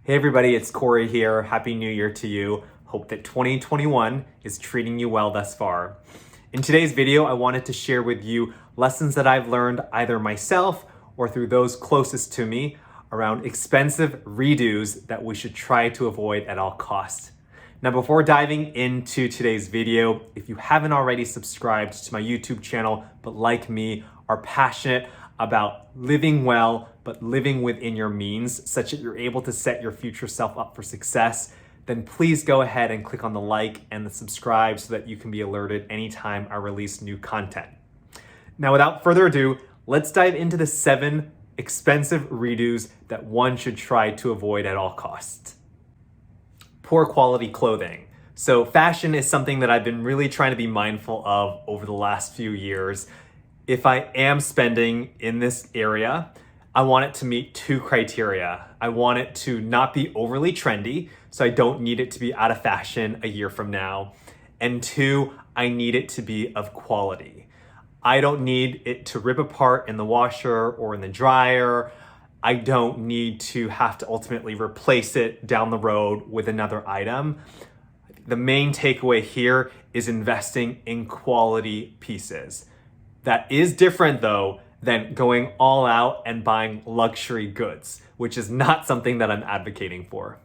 Hey everybody, it's Corey here. Happy New Year to you. Hope that 2021 is treating you well thus far. In today's video, I wanted to share with you lessons that I've learned either myself or through those closest to me around expensive redos that we should try to avoid at all costs. Now, before diving into today's video, if you haven't already subscribed to my YouTube channel, but like me, are passionate about living well, but living within your means such that you're able to set your future self up for success, then please go ahead and click on the like and the subscribe so that you can be alerted anytime I release new content. Now, without further ado, let's dive into the 7 expensive redos that one should try to avoid at all costs. Poor quality clothing. So fashion is something that I've been really trying to be mindful of over the last few years. If I am spending in this area, I want it to meet 2 criteria. I want it to not be overly trendy, so I don't need it to be out of fashion a year from now. And 2, I need it to be of quality. I don't need it to rip apart in the washer or in the dryer. I don't need to have to ultimately replace it down the road with another item. The main takeaway here is investing in quality pieces. That is different though than going all out and buying luxury goods, which is not something that I'm advocating for.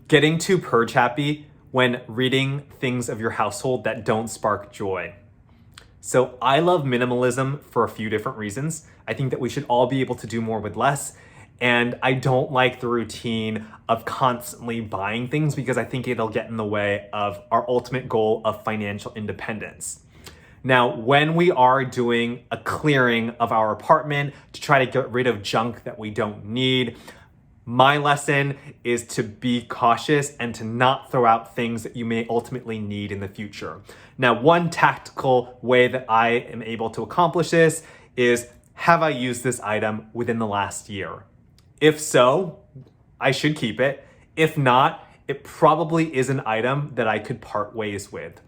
Getting too purge happy when reading things of your household that don't spark joy. So I love minimalism for a few different reasons. I think that we should all be able to do more with less. And I don't like the routine of constantly buying things because I think it'll get in the way of our ultimate goal of financial independence. Now, when we are doing a clearing of our apartment to try to get rid of junk that we don't need, my lesson is to be cautious and to not throw out things that you may ultimately need in the future. Now, one tactical way that I am able to accomplish this is, have I used this item within the last year? If so, I should keep it. If not, it probably is an item that I could part ways with.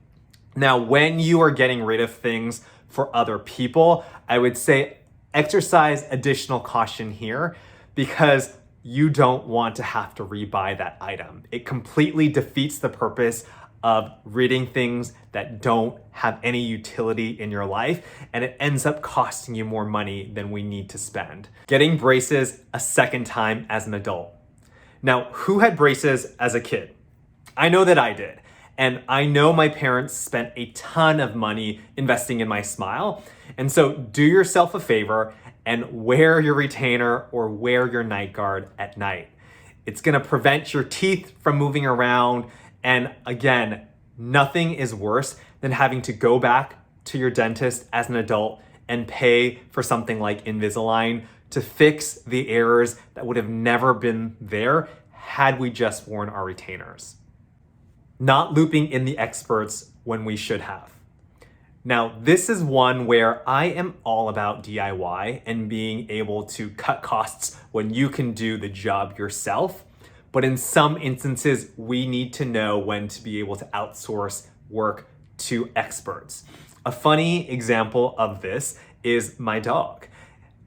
Now, when you are getting rid of things for other people, I would say exercise additional caution here because you don't want to have to rebuy that item. It completely defeats the purpose of ridding things that don't have any utility in your life, and it ends up costing you more money than we need to spend. Getting braces a second time as an adult. Now, who had braces as a kid? I know that I did. And I know my parents spent a ton of money investing in my smile. And so do yourself a favor and wear your retainer or wear your night guard at night. It's gonna prevent your teeth from moving around. And again, nothing is worse than having to go back to your dentist as an adult and pay for something like Invisalign to fix the errors that would have never been there had we just worn our retainers. Not looping in the experts when we should have. Now, this is one where I am all about DIY and being able to cut costs when you can do the job yourself. But in some instances, we need to know when to be able to outsource work to experts. A funny example of this is my dog.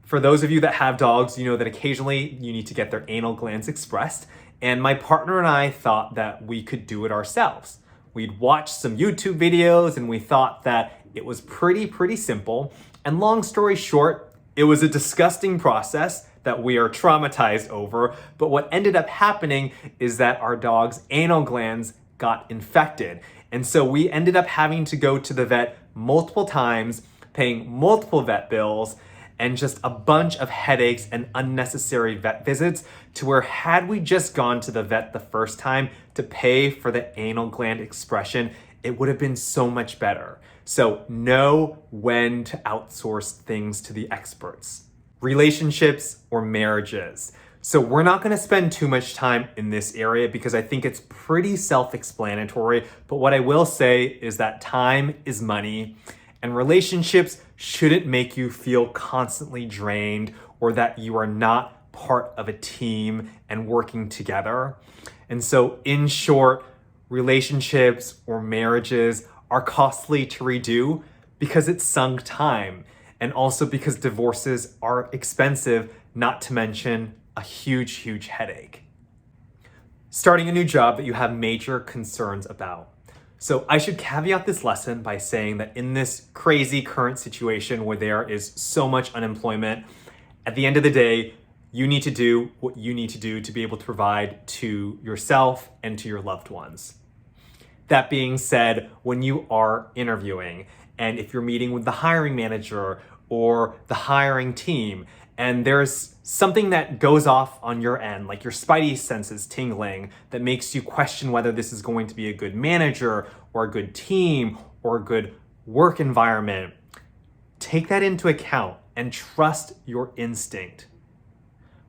For those of you that have dogs, you know that occasionally you need to get their anal glands expressed. And my partner and I thought that we could do it ourselves. We'd watched some YouTube videos and we thought that it was pretty simple. And long story short, it was a disgusting process that we are traumatized over. But what ended up happening is that our dog's anal glands got infected. And so we ended up having to go to the vet multiple times, paying multiple vet bills, and just a bunch of headaches and unnecessary vet visits to where had we just gone to the vet the first time to pay for the anal gland expression, it would have been so much better. So know when to outsource things to the experts. Relationships or marriages. So we're not gonna spend too much time in this area because I think it's pretty self-explanatory, but what I will say is that time is money. And relationships shouldn't make you feel constantly drained or that you are not part of a team and working together. And so in short, relationships or marriages are costly to redo because it's sunk time and also because divorces are expensive, not to mention a huge, huge headache. Starting a new job that you have major concerns about. So I should caveat this lesson by saying that in this crazy current situation where there is so much unemployment, at the end of the day, you need to do what you need to do to be able to provide to yourself and to your loved ones. That being said, when you are interviewing, and if you're meeting with the hiring manager or the hiring team, and there's something that goes off on your end, like your spidey senses tingling, that makes you question whether this is going to be a good manager or a good team or a good work environment, take that into account and trust your instinct.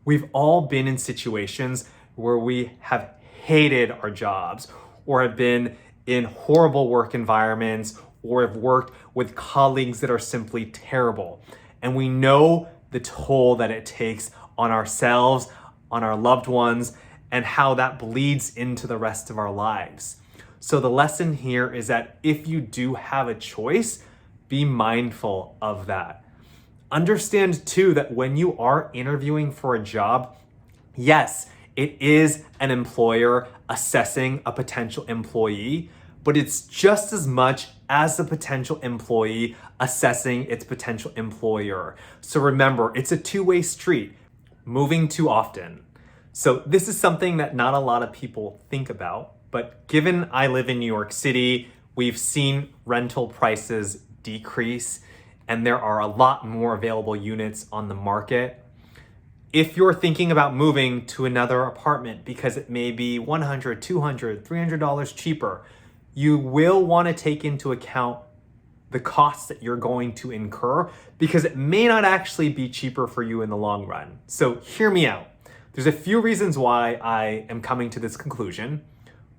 We've all been in situations where we have hated our jobs or have been in horrible work environments or have worked with colleagues that are simply terrible. And we know the toll that it takes on ourselves, on our loved ones, and how that bleeds into the rest of our lives. So the lesson here is that if you do have a choice, be mindful of that. Understand too that when you are interviewing for a job, yes, it is an employer assessing a potential employee, but it's just as much as the potential employee assessing its potential employer. So remember, it's a two-way street. Moving too often. So this is something that not a lot of people think about, but given I live in New York City, we've seen rental prices decrease and there are a lot more available units on the market. If you're thinking about moving to another apartment because it may be $100, $200, $300 cheaper, you will want to take into account the costs that you're going to incur because it may not actually be cheaper for you in the long run. So hear me out. There's a few reasons why I am coming to this conclusion.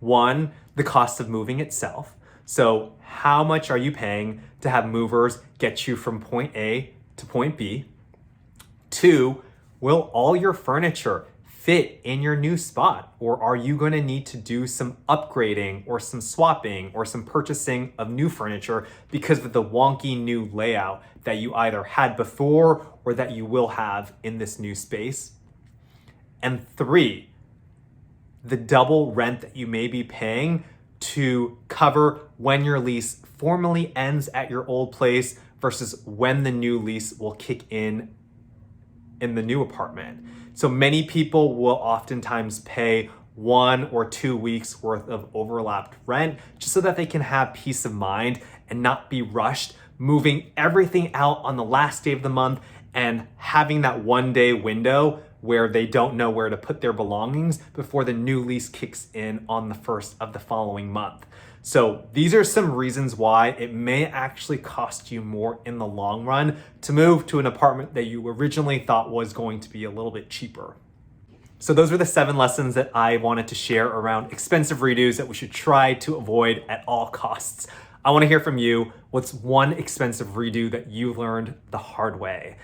One, the cost of moving itself. So how much are you paying to have movers get you from point A to point B? Two, will all your furniture fit in your new spot? Or are you going to need to do some upgrading or some swapping or some purchasing of new furniture because of the wonky new layout that you either had before or that you will have in this new space? And three, the double rent that you may be paying to cover when your lease formally ends at your old place versus when the new lease will kick in the new apartment. So many people will oftentimes pay 1 or 2 weeks worth of overlapped rent just so that they can have peace of mind and not be rushed, moving everything out on the last day of the month and having that 1-day window where they don't know where to put their belongings before the new lease kicks in on the first of the following month. So these are some reasons why it may actually cost you more in the long run to move to an apartment that you originally thought was going to be a little bit cheaper. So those are the 7 lessons that I wanted to share around expensive redos that we should try to avoid at all costs. I want to hear from you. What's one expensive redo that you learned the hard way?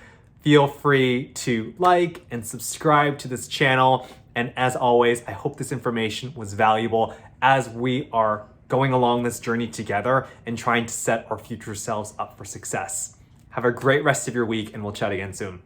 Feel free to like and subscribe to this channel. And as always, I hope this information was valuable as we are going along this journey together and trying to set our future selves up for success. Have a great rest of your week, and we'll chat again soon.